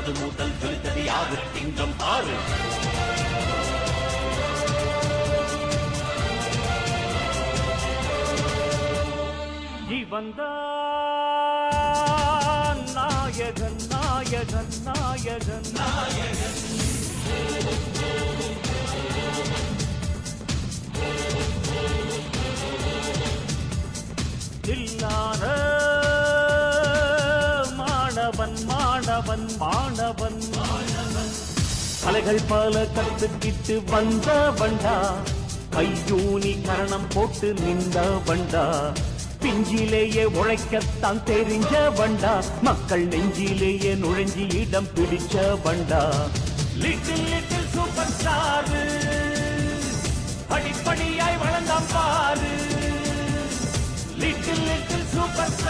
அது முதல் ஜொலித்தது யாரு திங்கம் ஆறு ஜீவன்தான் நாயகன் நாயகன் நாயகன் நாயகன் இல்லாத மாணவன் மாணவன் மாணவன் மாணவன் கலைகள் பல கத்துக்கிட்டு வந்த வண்டா கையூனி கரணம் போட்டு நின்ற வண்டா பிஞ்சிலேயே உழைக்கத்தான் தெரிஞ்ச வண்டா மக்கள் நெஞ்சிலேயே நுழைஞ்சி இடம் பிடிச்ச வண்டா லிட்டில் லிட்டில் சூப்பர் ஸ்டார் படிப்படியாய் வளர்ந்தான் பாரு லிட்டில் லிட்டில் சூப்பர் ஸ்டார்